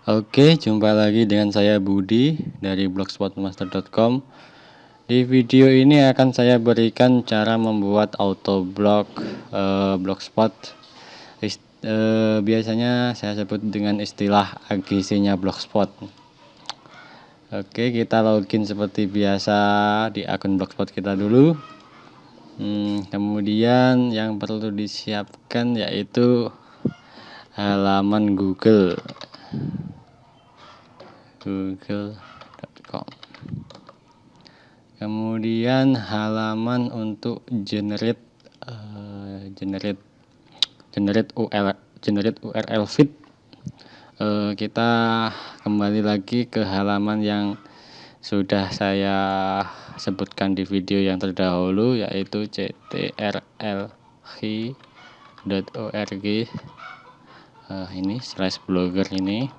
Oke, jumpa lagi dengan saya Budi dari blogspotmaster.com. Di video ini akan saya berikan cara membuat autoblog blogspot. Biasanya saya sebut dengan istilah AGC-nya blogspot. Oke, kita login seperti biasa di akun blogspot kita dulu. Kemudian yang perlu disiapkan yaitu halaman google.com. Kemudian halaman untuk generate URL feed. Kita kembali lagi ke halaman yang sudah saya sebutkan di video yang terdahulu, yaitu ctrlh.org. Ini /blogger ini.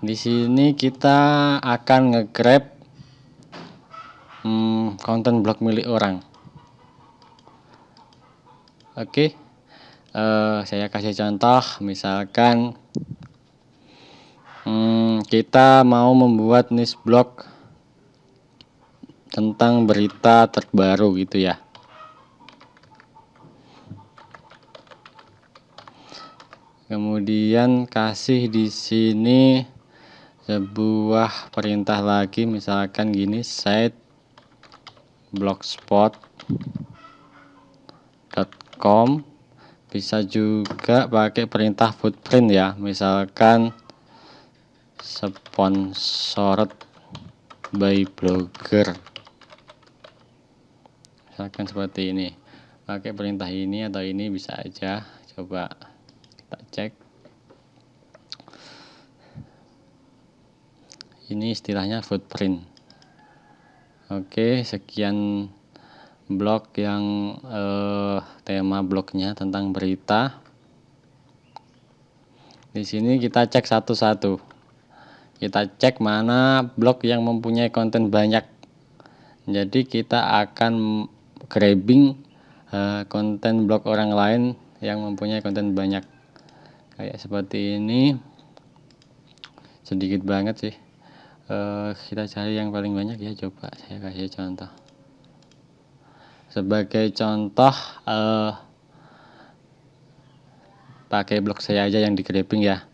Di sini kita akan nge-grab konten blog milik orang. Oke, saya kasih contoh, misalkan kita mau membuat niche blog tentang berita terbaru gitu ya. Kemudian kasih di sini sebuah perintah lagi, misalkan gini, site blogspot.com. Bisa juga pakai perintah footprint ya, misalkan sponsored by blogger, misalkan seperti ini. Pakai perintah ini atau ini bisa aja. Coba kita cek. Ini istilahnya footprint. Oke, sekian blog yang tema blognya tentang berita. Di sini kita cek satu-satu. Kita cek mana blog yang mempunyai konten banyak. Jadi kita akan grabbing konten blog orang lain yang mempunyai konten banyak. Kayak seperti ini. Sedikit banget sih. Kita cari yang paling banyak ya, coba saya kasih contoh. Sebagai contoh, pakai blog saya aja yang di grabbing ya.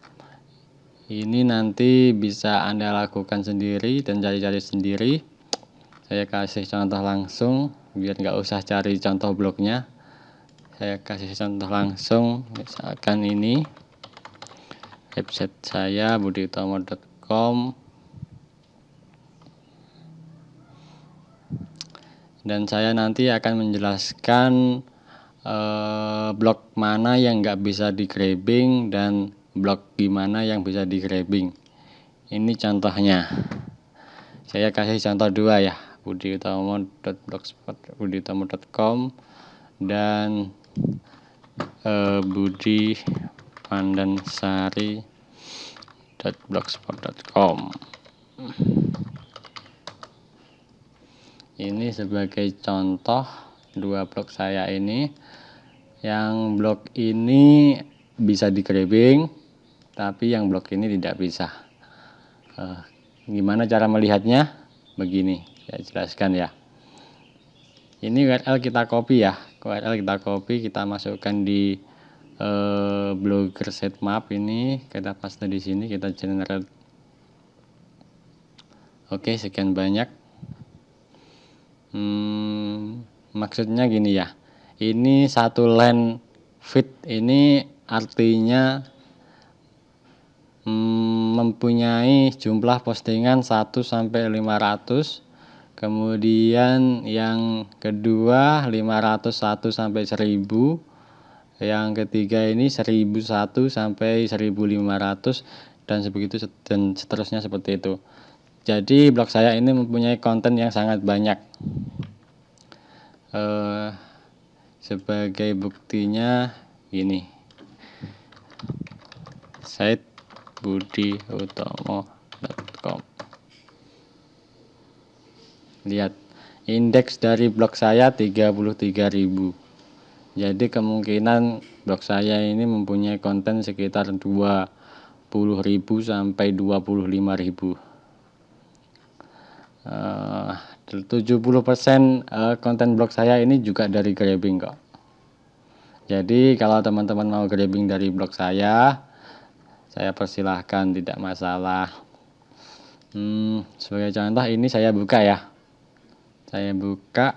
Ini nanti bisa Anda lakukan sendiri dan cari-cari sendiri. Saya kasih contoh langsung biar nggak usah cari contoh blognya. Saya kasih contoh langsung, misalkan ini website saya budiutomo.com. Dan saya nanti akan menjelaskan blog mana yang nggak bisa di grabbing dan blog gimana yang bisa di grabbing. Ini contohnya. Saya kasih contoh dua ya, budiutomo.blogspot.com dan budipandansari.blogspot.com. Ini sebagai contoh dua blog saya ini. Yang blog ini bisa di grabbing, tapi yang blog ini tidak bisa. Gimana cara melihatnya? Begini, saya jelaskan ya. Ini URL kita copy ya. URL kita copy, kita masukkan di blogger sitemap ini. Kita paste di sini, kita generate. Oke, sekian banyak. Maksudnya gini ya, ini satu line feed ini artinya mempunyai jumlah postingan 1-500. Kemudian yang kedua 501 sampai 1000. Yang ketiga ini 1001 sampai 1500 dan sebegitu dan seterusnya seperti itu. Jadi blog saya ini mempunyai konten yang sangat banyak. Sebagai buktinya ini, site budiutomo.com. Lihat, indeks dari blog saya 33.000. Jadi kemungkinan blog saya ini mempunyai konten sekitar 20.000 sampai 25.000. 70% konten blog saya ini juga dari grabbing kok. Jadi kalau teman-teman mau grabbing dari blog saya persilahkan, tidak masalah. Sebagai contoh ini saya buka ya. Saya buka,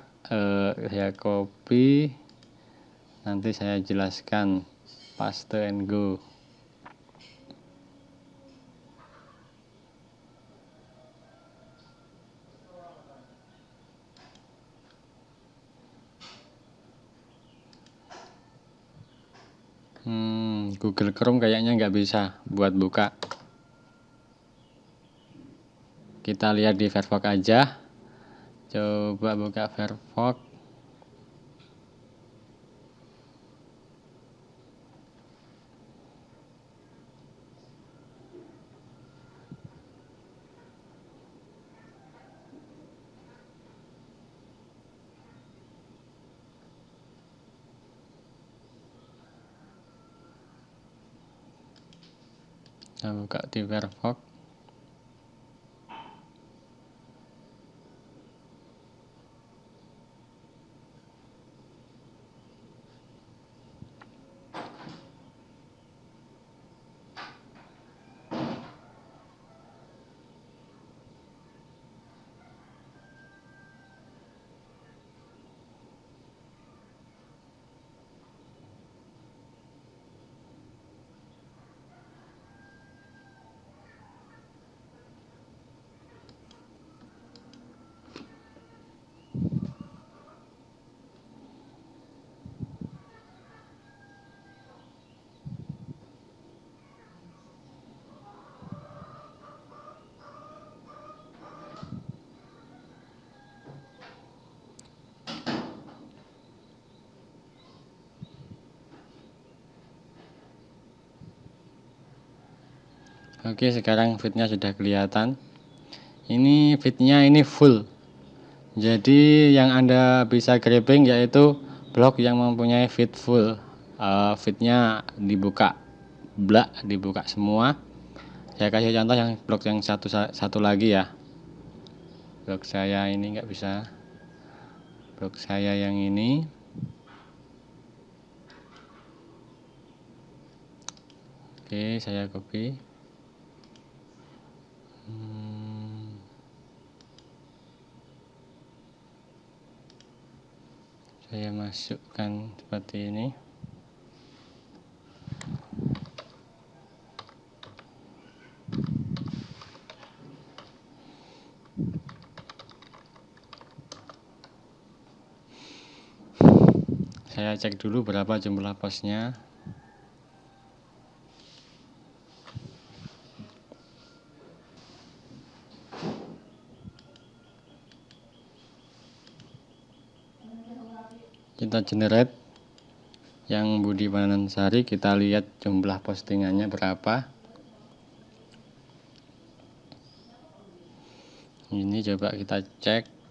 saya copy, nanti saya jelaskan, paste and go. Google Chrome kayaknya nggak bisa buat buka. Kita lihat di Firefox aja. Coba buka Firefox. Kita buka di Firefox. Oke, sekarang feednya sudah kelihatan. Ini feednya ini full. Jadi yang Anda bisa grabbing yaitu blog yang mempunyai feed full. Feednya dibuka, dibuka semua. Saya kasih contoh yang blog yang satu lagi ya. Blog saya ini nggak bisa. Blog saya yang ini. Oke, saya copy. Saya masukkan seperti ini. Saya cek dulu berapa jumlah postnya. Kita generate yang Budi Wanansari, kita lihat jumlah postingannya berapa. Ini coba kita cek.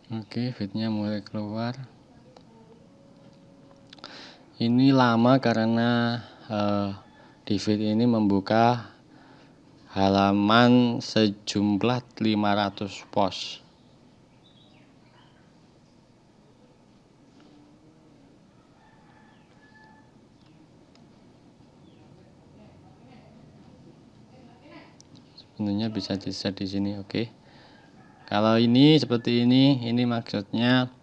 Oke, feednya mulai keluar. Ini lama karena di feed ini membuka halaman sejumlah 500 post. Sebenarnya bisa di-set di sini, oke. Kalau ini seperti ini maksudnya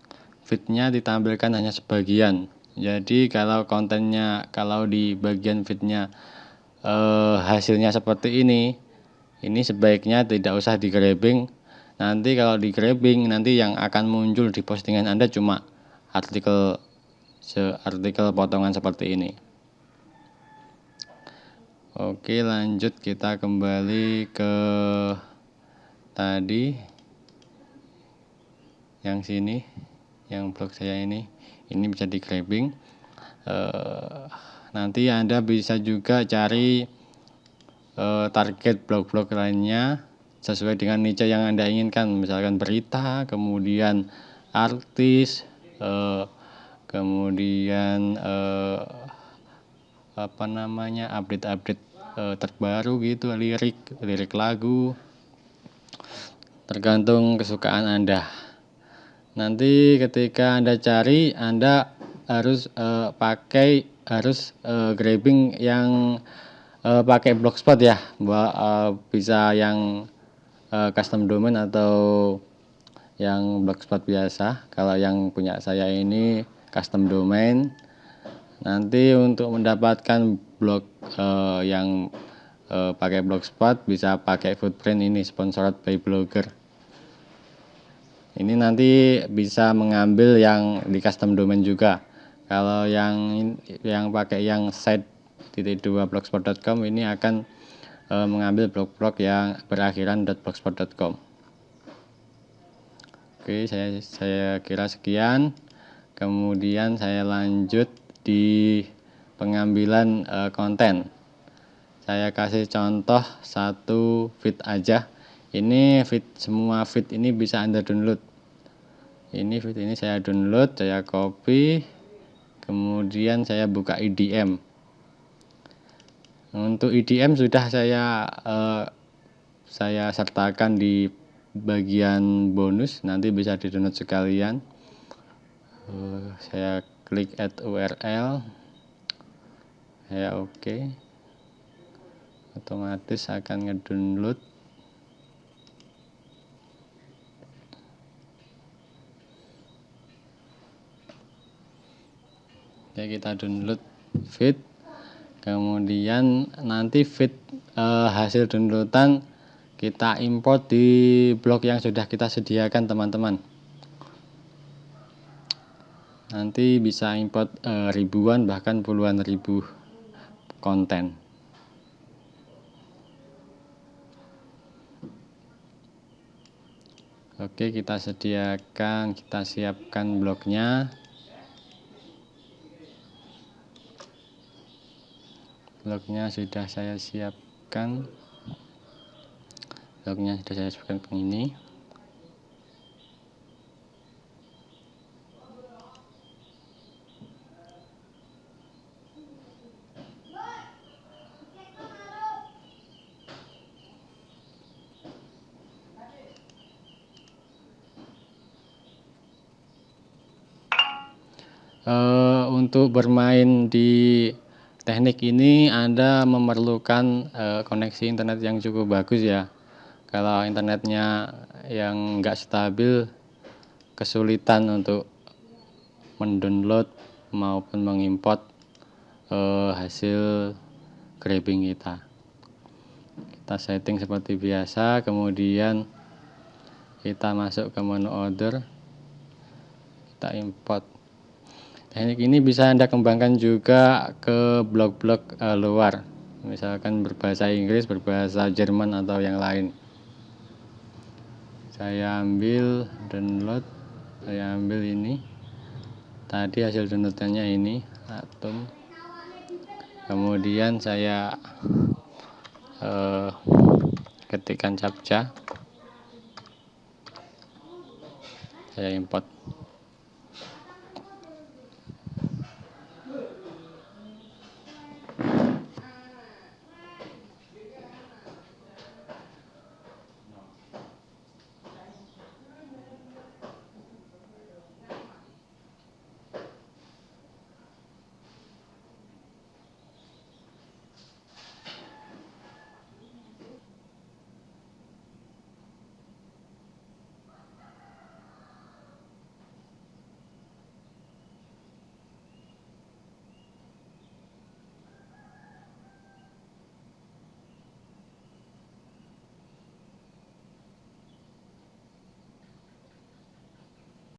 feednya ditampilkan hanya sebagian. Jadi kalau kontennya, kalau di bagian feednya hasilnya seperti ini sebaiknya tidak usah di grabbing. Nanti kalau di grabbing, nanti yang akan muncul di postingan Anda cuma artikel potongan seperti ini. Oke, lanjut, kita kembali ke tadi yang sini, yang blog saya ini. Ini bisa di grabbing. Nanti Anda bisa juga cari target blog-blog lainnya sesuai dengan niche yang Anda inginkan, misalkan berita, kemudian artis, kemudian update-update terbaru gitu, lirik lagu, tergantung kesukaan Anda. Nanti ketika Anda cari, Anda harus grabbing yang pakai blogspot ya, bisa yang custom domain atau yang blogspot biasa. Kalau yang punya saya ini custom domain. Nanti untuk mendapatkan blog yang pakai blogspot bisa pakai Footprint ini, sponsored by Blogger. Ini nanti bisa mengambil yang di custom domain juga. Kalau yang pakai yang site.2blogspot.com ini akan mengambil blog-blog yang berakhiran .blogspot.com. Oke, saya kira sekian. Kemudian saya lanjut di pengambilan konten. Saya kasih contoh satu feed aja. Ini semua feed ini bisa Anda download. Ini feed ini saya download, saya copy, kemudian saya buka IDM. Untuk IDM sudah saya sertakan di bagian bonus, nanti bisa di download sekalian. Saya klik add URL, saya oke, otomatis akan ngedownload. Ya, kita download feed, kemudian nanti feed hasil downloadan kita import di blog yang sudah kita sediakan teman-teman. Nanti bisa import ribuan bahkan puluhan ribu konten. Oke, kita siapkan blognya. Blognya sudah saya siapkan. Begini. Untuk bermain di teknik ini Anda memerlukan koneksi internet yang cukup bagus ya. Kalau internetnya yang nggak stabil, kesulitan untuk mendownload maupun mengimport hasil grabbing kita. Kita setting seperti biasa, kemudian kita masuk ke menu order, kita import. Teknik ini bisa Anda kembangkan juga ke blog-blog luar, misalkan berbahasa Inggris, berbahasa Jerman atau yang lain. Saya ambil download, saya ambil ini. Tadi hasil downloadannya ini, Atom. Kemudian saya ketikkan captcha, saya import.